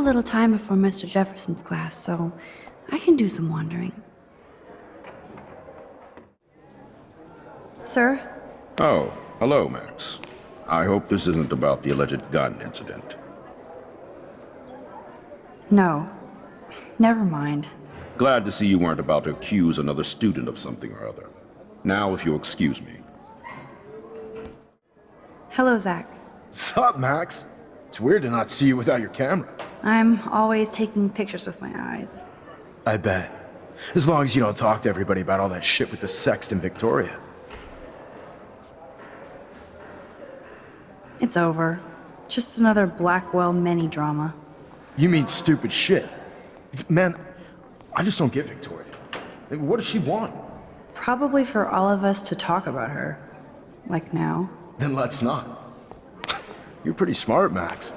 a little time before Mr. Jefferson's class, so I can do some wandering. Sir? Oh, hello, Max. I hope this isn't about the alleged gun incident. No. Never mind. Glad to see you weren't about to accuse another student of something or other. Now, if you'll excuse me. Hello, Zach. Sup, Max? It's weird to not see you without your camera. I'm always taking pictures with my eyes. I bet. As long as you don't talk to everybody about all that shit with the sext in Victoria. It's over. Just another Blackwell mini-drama. You mean stupid shit. Man, I just don't get Victoria. What does she want? Probably for all of us to talk about her. Like now. Then let's not. You're pretty smart, Max.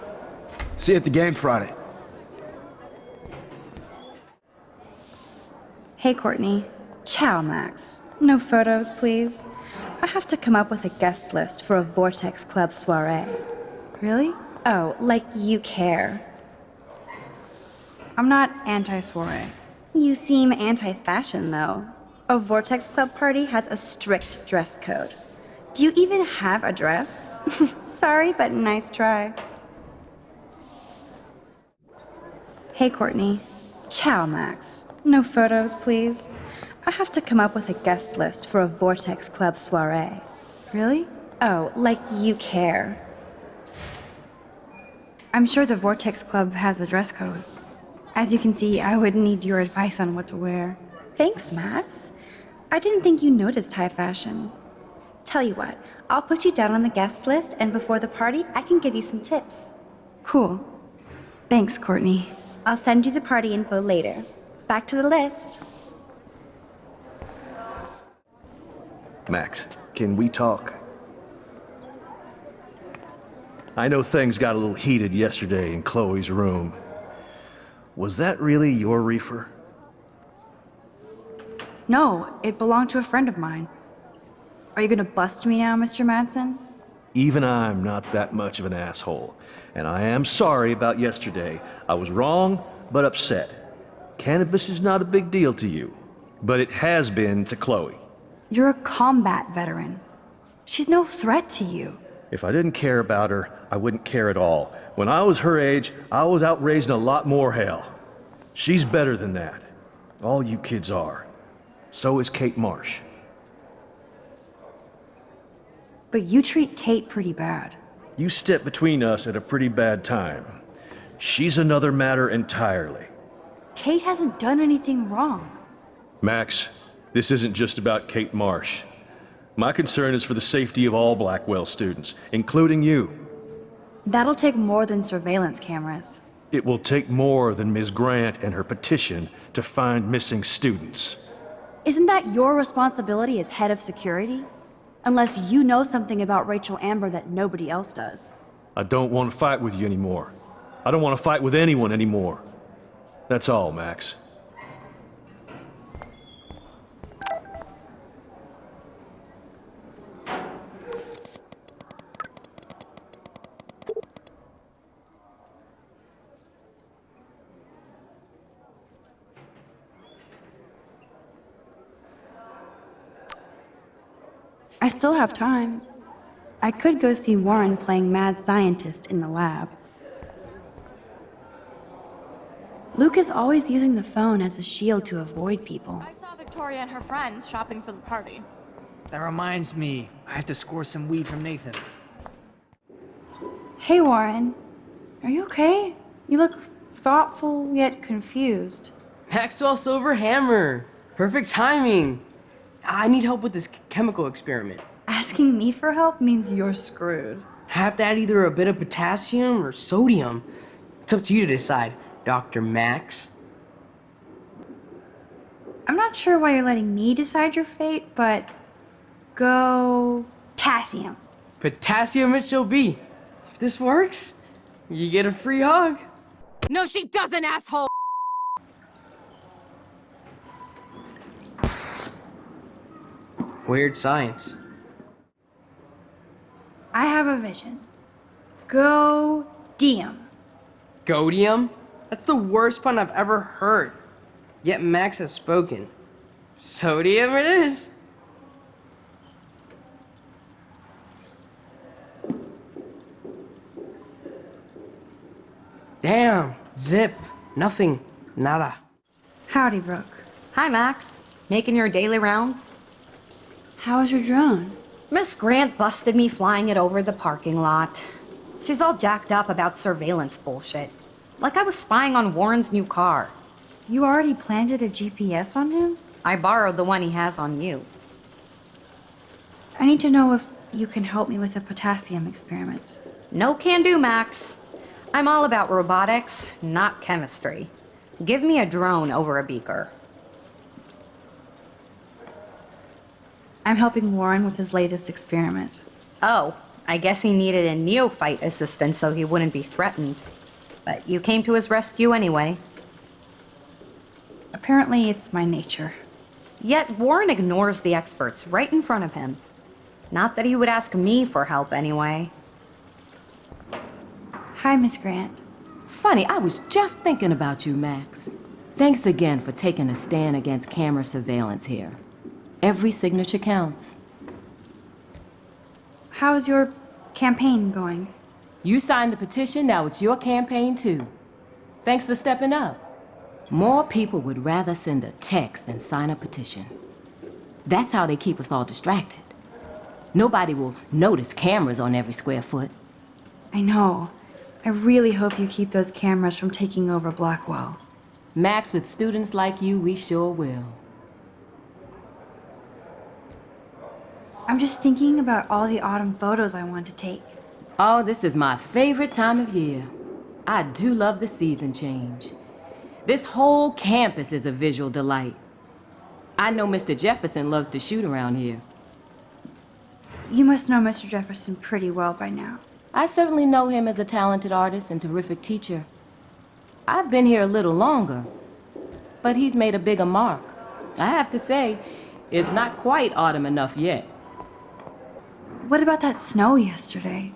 See you at the game Friday. Hey, Courtney. Ciao, Max. No photos, please. I have to come up with a guest list for a Vortex Club soiree. Really? Oh, like you care. I'm not anti-soiree. You seem anti-fashion, though. A Vortex Club party has a strict dress code. Do you even have a dress? Sorry, but nice try. Hey, Courtney. Ciao, Max. No photos, please. I have to come up with a guest list for a Vortex Club soiree. Really? Oh, like you care. I'm sure the Vortex Club has a dress code. As you can see, I would need your advice on what to wear. Thanks, Max. I didn't think you noticed high fashion. Tell you what, I'll put you down on the guest list, and before the party, I can give you some tips. Cool. Thanks, Courtney. I'll send you the party info later. Back to the list. Max, can we talk? I know things got a little heated yesterday in Chloe's room. Was that really your reefer? No, it belonged to a friend of mine. Are you gonna bust me now, Mr. Madsen? Even I'm not that much of an asshole, and I am sorry about yesterday. I was wrong, but upset. Cannabis is not a big deal to you, but it has been to Chloe. You're a combat veteran. She's no threat to you. If I didn't care about her, I wouldn't care at all. When I was her age, I was out raising a lot more hell. She's better than that. All you kids are. So is Kate Marsh. But you treat Kate pretty bad. You stepped between us at a pretty bad time. She's another matter entirely. Kate hasn't done anything wrong. Max, this isn't just about Kate Marsh. My concern is for the safety of all Blackwell students, including you. That'll take more than surveillance cameras. It will take more than Ms. Grant and her petition to find missing students. Isn't that your responsibility as head of security? Unless you know something about Rachel Amber that nobody else does. I don't want to fight with you anymore. I don't want to fight with anyone anymore. That's all, Max. I still have time. I could go see Warren playing mad scientist in the lab. Luke is always using the phone as a shield to avoid people. I saw Victoria and her friends shopping for the party. That reminds me, I have to score some weed from Nathan. Hey, Warren. Are you okay? You look thoughtful yet confused. Maxwell Silver Hammer! Perfect timing! I need help with this chemical experiment. Asking me for help means you're screwed. I have to add either a bit of potassium or sodium. It's up to you to decide, Dr. Max. I'm not sure why you're letting me decide your fate, but go potassium. Potassium it shall be. If this works, you get a free hug. No, she doesn't, asshole! Weird science. I have a vision. Go Diem. Godium? That's the worst pun I've ever heard. Yet Max has spoken. Sodium it is. Damn, zip, nothing, nada. Howdy, Brooke. Hi, Max. Making your daily rounds? How was your drone? Miss Grant busted me flying it over the parking lot. She's all jacked up about surveillance bullshit. Like I was spying on Warren's new car. You already planted a GPS on him? I borrowed the one he has on you. I need to know if you can help me with the potassium experiment. No can do, Max. I'm all about robotics, not chemistry. Give me a drone over a beaker. I'm helping Warren with his latest experiment. Oh, I guess he needed a neophyte assistant so he wouldn't be threatened. But you came to his rescue anyway. Apparently, it's my nature. Yet Warren ignores the experts right in front of him. Not that he would ask me for help anyway. Hi, Miss Grant. Funny, I was just thinking about you, Max. Thanks again for taking a stand against camera surveillance here. Every signature counts. How's your campaign going? You signed the petition, now it's your campaign too. Thanks for stepping up. More people would rather send a text than sign a petition. That's how they keep us all distracted. Nobody will notice cameras on every square foot. I know. I really hope you keep those cameras from taking over Blackwell. Max, with students like you, we sure will. I'm just thinking about all the autumn photos I want to take. Oh, this is my favorite time of year. I do love the season change. This whole campus is a visual delight. I know Mr. Jefferson loves to shoot around here. You must know Mr. Jefferson pretty well by now. I certainly know him as a talented artist and terrific teacher. I've been here a little longer, but he's made a bigger mark. I have to say, it's not quite autumn enough yet. What about that snow yesterday?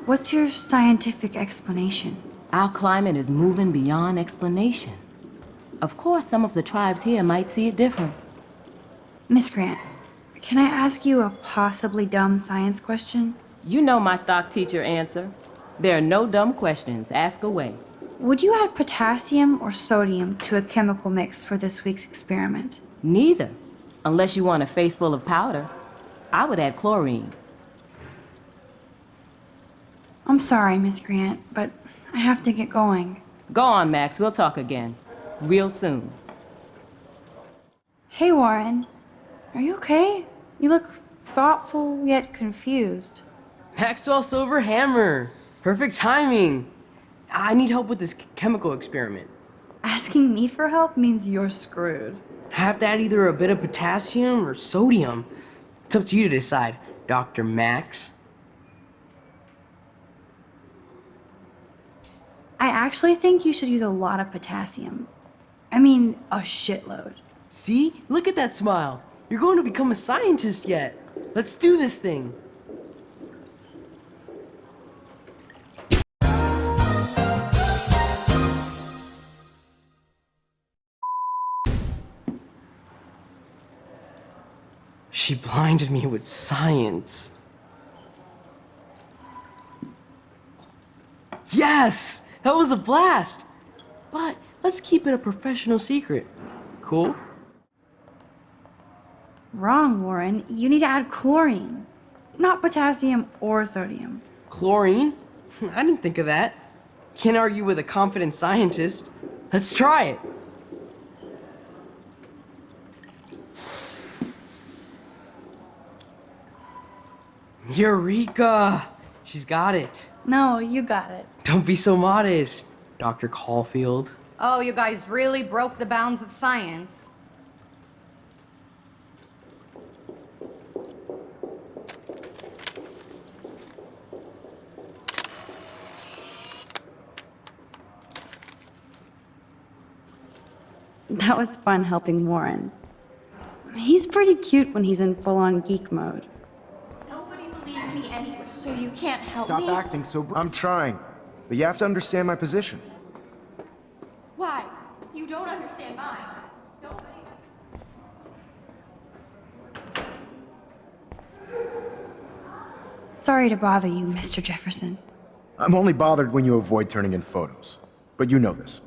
What's your scientific explanation? Our climate is moving beyond explanation. Of course, some of the tribes here might see it different. Miss Grant, can I ask you a possibly dumb science question? You know my stock teacher answer. There are no dumb questions. Ask away. Would you add potassium or sodium to a chemical mix for this week's experiment? Neither, unless you want a face full of powder. I would add chlorine. I'm sorry, Miss Grant, but I have to get going. Go on, Max. We'll talk again. Real soon. Hey, Warren. Are you okay? You look thoughtful yet confused. Maxwell Silver Hammer. Perfect timing. I need help with this chemical experiment. Asking me for help means you're screwed. I have to add either a bit of potassium or sodium. It's up to you to decide, Dr. Max. I actually think you should use a lot of potassium. I mean, a shitload. See? Look at that smile. You're going to become a scientist yet. Let's do this thing. She blinded me with science. Yes! That was a blast! But let's keep it a professional secret. Cool? Wrong, Warren. You need to add chlorine, not potassium or sodium. Chlorine? I didn't think of that. Can't argue with a confident scientist. Let's try it. Eureka! She's got it. No, you got it. Don't be so modest, Dr. Caulfield. Oh, you guys really broke the bounds of science. That was fun helping Warren. He's pretty cute when he's in full-on geek mode. Nobody believes me anyway, so you can't help Stop me. acting so I'm trying, but you have to understand my position. Why? You don't understand mine. Nobody. Sorry to bother you, Mr. Jefferson. I'm only bothered when you avoid turning in photos. But you know this.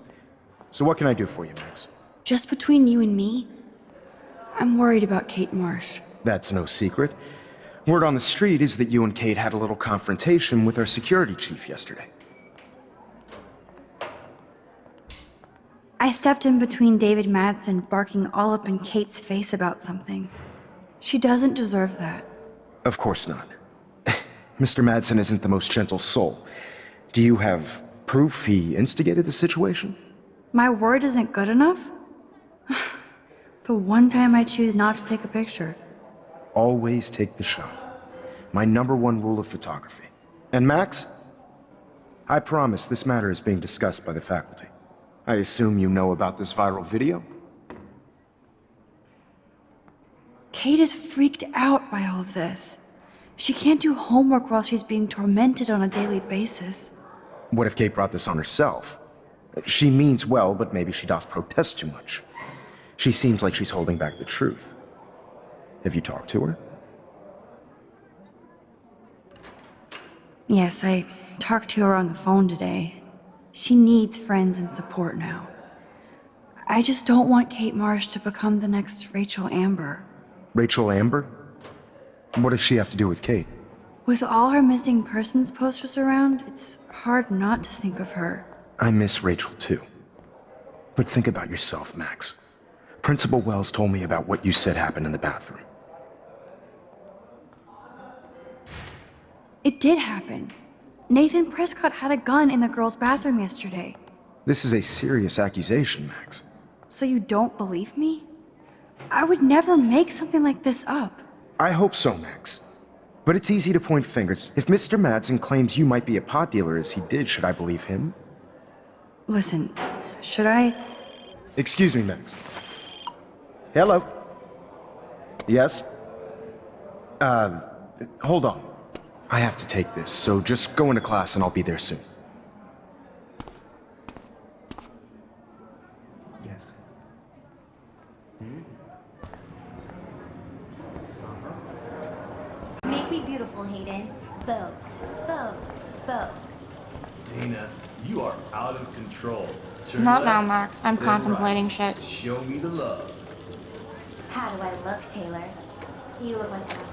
So what can I do for you, Max? Just between you and me, I'm worried about Kate Marsh. That's no secret. Word on the street is that you and Kate had a little confrontation with our security chief yesterday. I stepped in between David Madsen barking all up in Kate's face about something. She doesn't deserve that. Of course not. Mr. Madsen isn't the most gentle soul. Do you have proof he instigated the situation? My word isn't good enough? The one time I choose not to take a picture. Always take the shot. My #1 rule of photography. And Max? I promise this matter is being discussed by the faculty. I assume you know about this viral video? Kate is freaked out by all of this. She can't do homework while she's being tormented on a daily basis. What if Kate brought this on herself? She means well, but maybe she doth protest too much. She seems like she's holding back the truth. Have you talked to her? Yes, I talked to her on the phone today. She needs friends and support now. I just don't want Kate Marsh to become the next Rachel Amber. Rachel Amber? What does she have to do with Kate? With all her missing persons posters around, it's hard not to think of her. I miss Rachel too. But think about yourself, Max. Principal Wells told me about what you said happened in the bathroom. It did happen. Nathan Prescott had a gun in the girls' bathroom yesterday. This is a serious accusation, Max. So you don't believe me? I would never make something like this up. I hope so, Max. But it's easy to point fingers. If Mr. Madsen claims you might be a pot dealer as he did, should I believe him? Listen, should I? Excuse me, Max. Hello? Yes? Hold on. I have to take this, so just go into class and I'll be there soon. Yes. Make me beautiful, Hayden. Bo, bo, bo. Dana, you are out of control. Not now, Max. I'm contemplating shit. Show me the love. How do I look, Taylor? You look like us.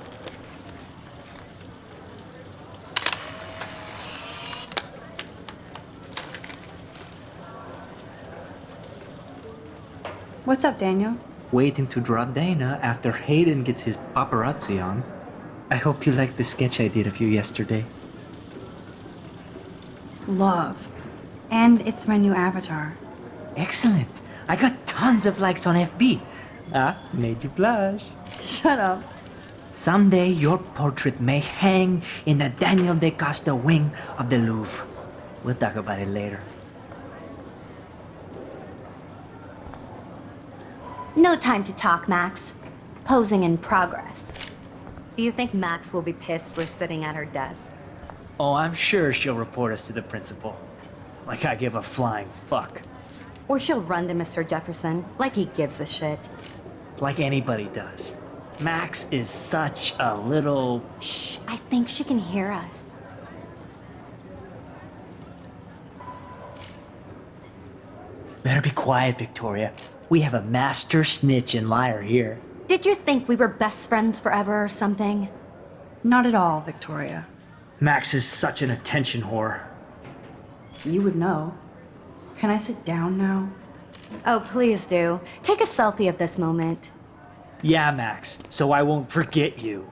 What's up, Daniel? Waiting to draw Dana after Hayden gets his paparazzi on. I hope you liked the sketch I did of you yesterday. Love. And it's my new avatar. Excellent. I got tons of likes on FB. Made you blush. Shut up. Someday your portrait may hang in the Daniel de Costa wing of the Louvre. We'll talk about it later. No time to talk, Max. Posing in progress. Do you think Max will be pissed we're sitting at her desk? Oh, I'm sure she'll report us to the principal. Like I give a flying fuck. Or she'll run to Mr. Jefferson, like he gives a shit. Like anybody does. Max is such a little... Shh, I think she can hear us. Better be quiet, Victoria. We have a master snitch and liar here. Did you think we were best friends forever or something? Not at all, Victoria. Max is such an attention whore. You would know. Can I sit down now? Oh, please do. Take a selfie of this moment. Yeah, Max, so I won't forget you.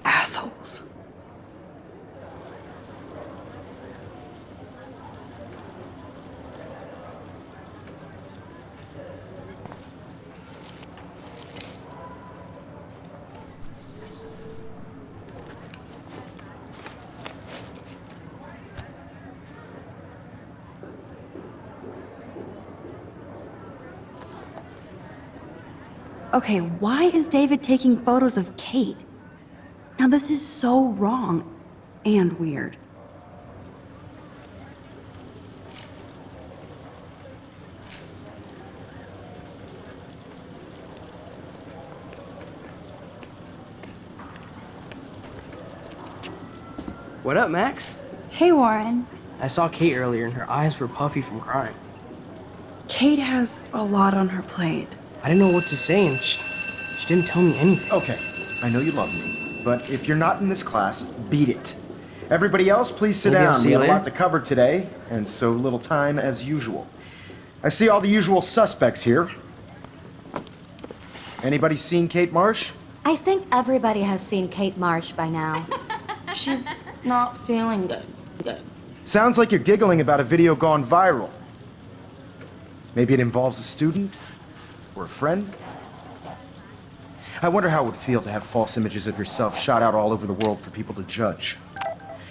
Assholes. Okay, why is David taking photos of Kate? Now this is so wrong and weird. What up, Max? Hey, Warren. I saw Kate earlier and her eyes were puffy from crying. Kate has a lot on her plate. I didn't know what to say and she didn't tell me anything. Okay, I know you love me, but if you're not in this class, beat it. Everybody else, please sit Maybe I'll down. see We you have a lot later. to cover today, and so little time as usual. I see all the usual suspects here. Anybody seen Kate Marsh? I think everybody has seen Kate Marsh by now. She's not feeling good. Sounds like you're giggling about a video gone viral. Maybe it involves a student? Or a friend? I wonder how it would feel to have false images of yourself shot out all over the world for people to judge.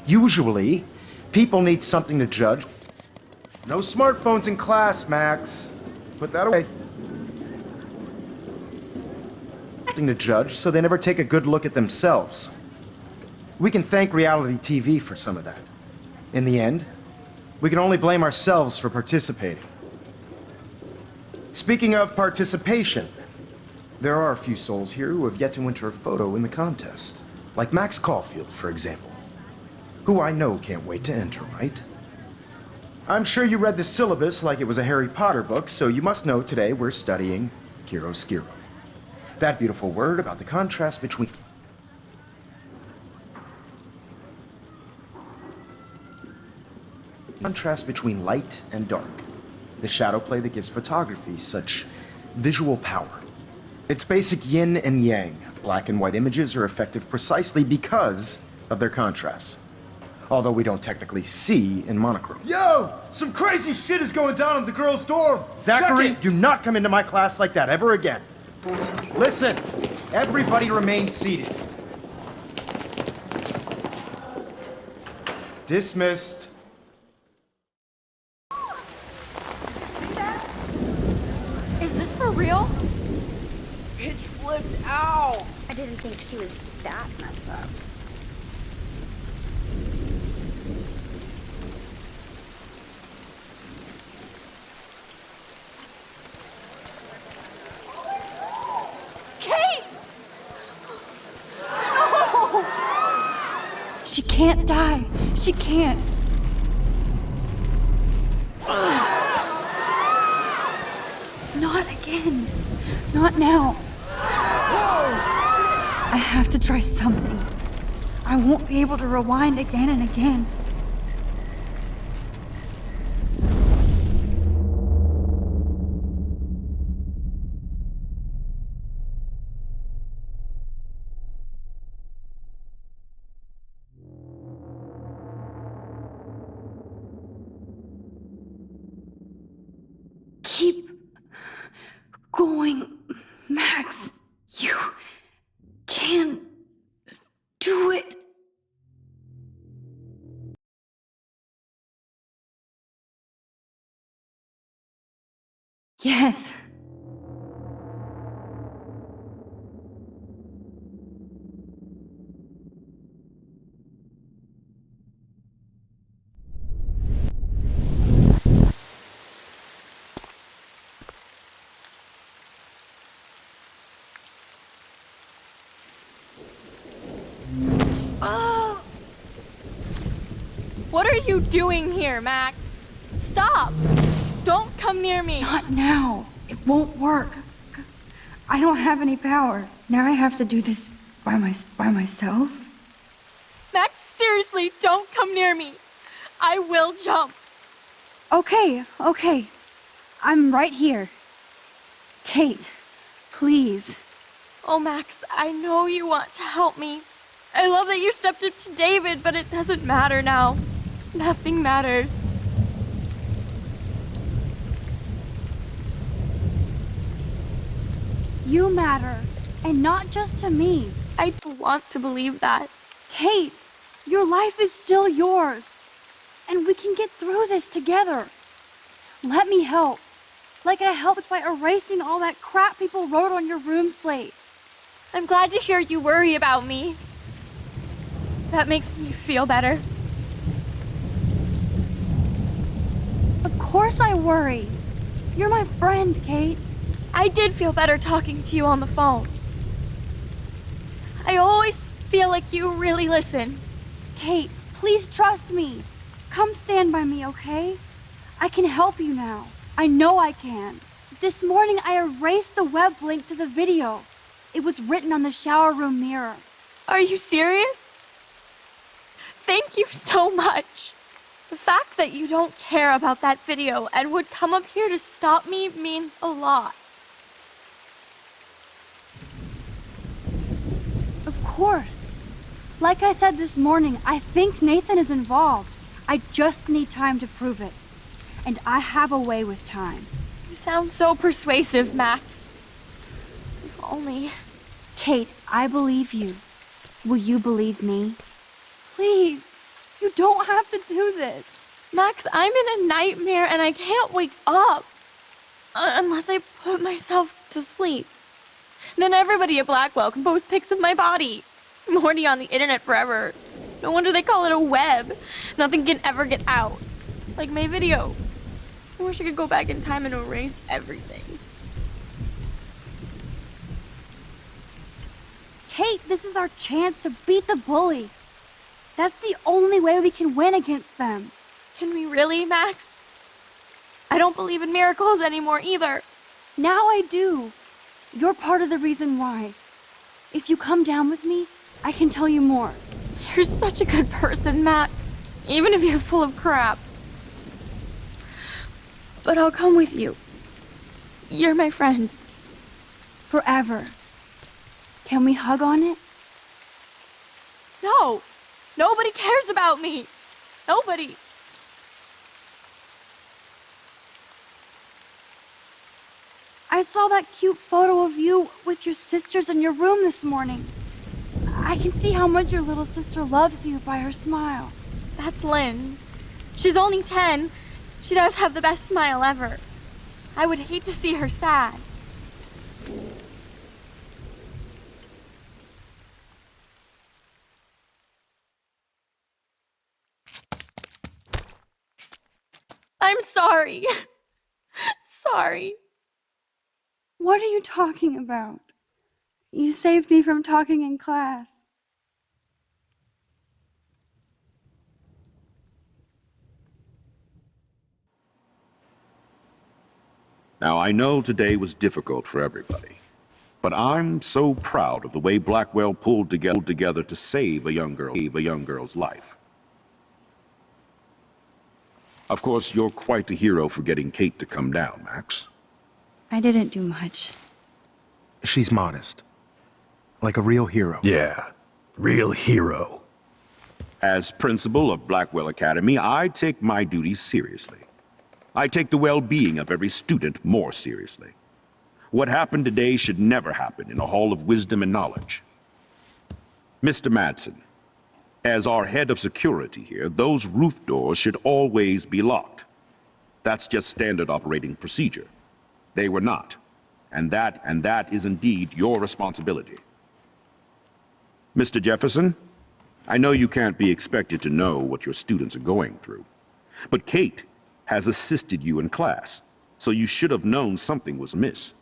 Usually, people need something to judge. No smartphones in class, Max. Put that away. Something to judge, so they never take a good look at themselves. We can thank reality TV for some of that. In the end, we can only blame ourselves for participating. Speaking of participation, there are a few souls here who have yet to enter a photo in the contest. Like Max Caulfield, for example. Who I know can't wait to enter, right? I'm sure you read the syllabus like it was a Harry Potter book, so you must know today we're studying chiaroscuro. That beautiful word about the contrast between light and dark. The shadow play that gives photography such visual power. It's basic yin and yang. Black and white images are effective precisely because of their contrasts. Although we don't technically see in monochrome. Yo! Some crazy shit is going down in the girls' dorm! Zachary, do not come into my class like that ever again. Listen, everybody remain seated. Dismissed. Is this for real? Pitch flipped out! I didn't think she was that messed up. Kate! She can't die. She can't. Not again. Not now. I have to try something. I won't be able to rewind again and again. Keep going, Max. You can do it. Yes. Oh! What are you doing here, Max? Stop! Don't come near me! Not now. It won't work. I don't have any power. Now I have to do this by myself. Max, seriously, don't come near me! I will jump! Okay. I'm right here. Kate, please. Oh, Max, I know you want to help me. I love that you stepped up to David, but it doesn't matter now. Nothing matters. You matter, and not just to me. I don't want to believe that. Kate, your life is still yours, and we can get through this together. Let me help, like I helped by erasing all that crap people wrote on your room slate. I'm glad to hear you worry about me. That makes me feel better. Of course I worry. You're my friend, Kate. I did feel better talking to you on the phone. I always feel like you really listen. Kate, Please trust me. Come stand by me, okay? I can help you now. I know I can. This morning I erased the web link to the video. It was written on the shower room mirror. Are you serious? Thank you so much. The fact that you don't care about that video and would come up here to stop me means a lot. Of course. Like I said this morning, I think Nathan is involved. I just need time to prove it. And I have a way with time. You sound so persuasive, Max. If only... Kate, I believe you. Will you believe me? Please, you don't have to do this. Max, I'm in a nightmare and I can't wake up. Unless I put myself to sleep. Then everybody at Blackwell can post pics of my body. I'm already on the internet forever. No wonder they call it a web. Nothing can ever get out. Like my video. I wish I could go back in time and erase everything. Kate, this is our chance to beat the bullies. That's the only way we can win against them. Can we really, Max? I don't believe in miracles anymore either. Now I do. You're part of the reason why. If you come down with me, I can tell you more. You're such a good person, Max. Even if you're full of crap. But I'll come with you. You're my friend. Forever. Can we hug on it? No! Nobody cares about me! Nobody! I saw that cute photo of you with your sisters in your room this morning. I can see how much your little sister loves you by her smile. That's Lynn. She's only 10. She does have the best smile ever. I would hate to see her sad. I'm sorry. Sorry. What are you talking about? You saved me from talking in class. Now, I know today was difficult for everybody, but I'm so proud of the way Blackwell pulled together to save a young girl's life. Of course, you're quite the hero for getting Kate to come down, Max. I didn't do much. She's modest. Like a real hero. Yeah, real hero. As principal of Blackwell Academy, I take my duties seriously. I take the well-being of every student more seriously. What happened today should never happen in a hall of wisdom and knowledge. Mr. Madsen, as our head of security here, those roof doors should always be locked. That's just standard operating procedure. They were not. And that is indeed your responsibility. Mr. Jefferson, I know you can't be expected to know what your students are going through, but Kate has assisted you in class, so you should have known something was amiss.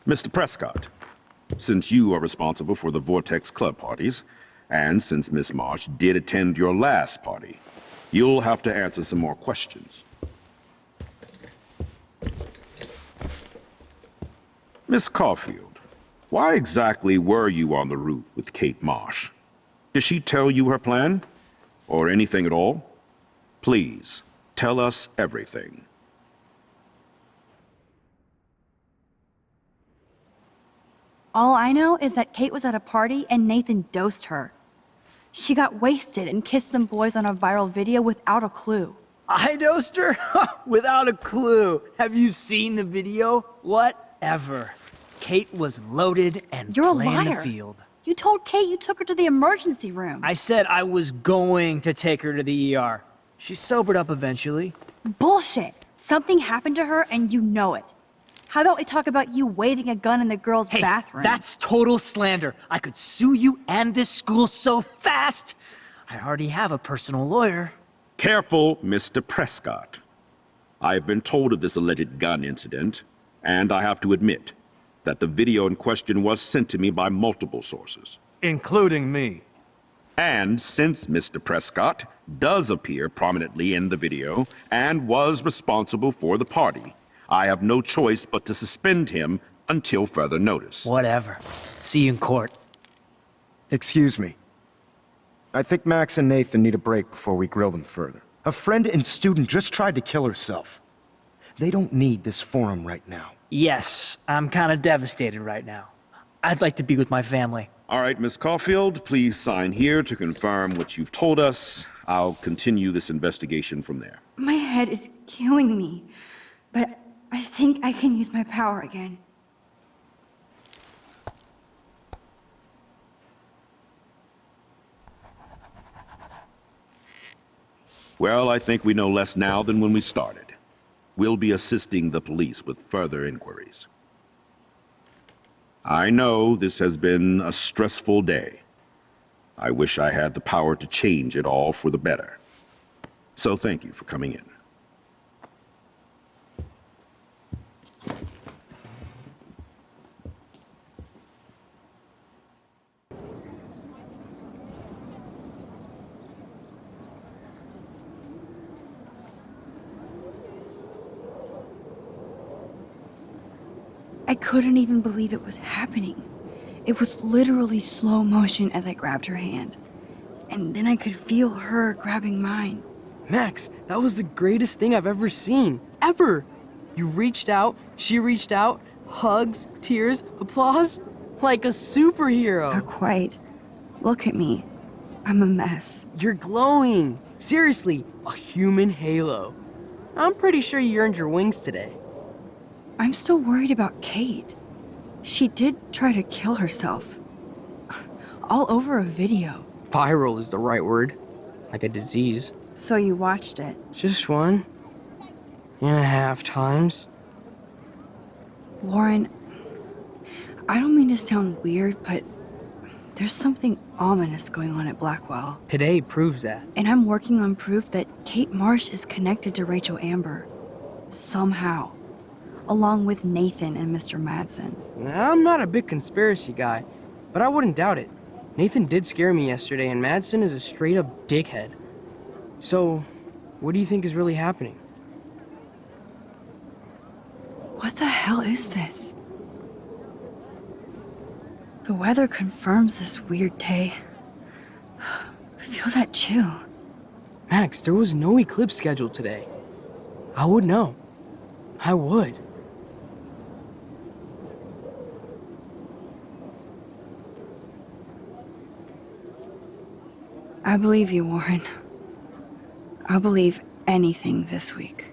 Mr. Prescott, since you are responsible for the Vortex Club parties, and since Miss Marsh did attend your last party, you'll have to answer some more questions. Miss Caulfield, why exactly were you on the route with Kate Marsh? Did she tell you her plan? Or anything at all? Please, tell us everything. All I know is that Kate was at a party and Nathan dosed her. She got wasted and kissed some boys on a viral video without a clue. I dosed her? Without a clue. Have you seen the video? Whatever. Kate was loaded and You're a playing the liar. field. You told Kate you took her to the emergency room. I said I was going to take her to the ER. She sobered up eventually. Bullshit. Something happened to her and you know it. How about we talk about you waving a gun in the girls' Hey, bathroom? that's total slander. I could sue you and this school so fast. I already have a personal lawyer. Careful, Mr. Prescott. I have been told of this alleged gun incident, and I have to admit that the video in question was sent to me by multiple sources. Including me. And since Mr. Prescott does appear prominently in the video and was responsible for the party, I have no choice but to suspend him until further notice. Whatever. See you in court. Excuse me. I think Max and Nathan need a break before we grill them further. A friend and student just tried to kill herself. They don't need this forum right now. Yes, I'm kind of devastated right now. I'd like to be with my family. All right, Miss Caulfield, please sign here to confirm what you've told us. I'll continue this investigation from there. My head is killing me, but I think I can use my power again. Well, I think we know less now than when we started. We'll be assisting the police with further inquiries. I know this has been a stressful day. I wish I had the power to change it all for the better. So thank you for coming in. I couldn't even believe it was happening. It was literally slow motion as I grabbed her hand. And then I could feel her grabbing mine. Max, that was the greatest thing I've ever seen. Ever! You reached out, she reached out, hugs, tears, applause. Like a superhero. Not quite. Look at me. I'm a mess. You're glowing. Seriously, a human halo. I'm pretty sure you earned your wings today. I'm still worried about Kate. She did try to kill herself. All over a video. Viral is the right word. Like a disease. So you watched it? Just 1.5 times. Warren, I don't mean to sound weird, but there's something ominous going on at Blackwell. Today proves that. And I'm working on proof that Kate Marsh is connected to Rachel Amber. Somehow. Along with Nathan and Mr. Madsen. I'm not a big conspiracy guy, but I wouldn't doubt it. Nathan did scare me yesterday, and Madsen is a straight-up dickhead. So, what do you think is really happening? What the hell is this? The weather confirms this weird day. Feel that chill. Max, there was no eclipse scheduled today. I would know. I would. I believe you, Warren. I'll believe anything this week.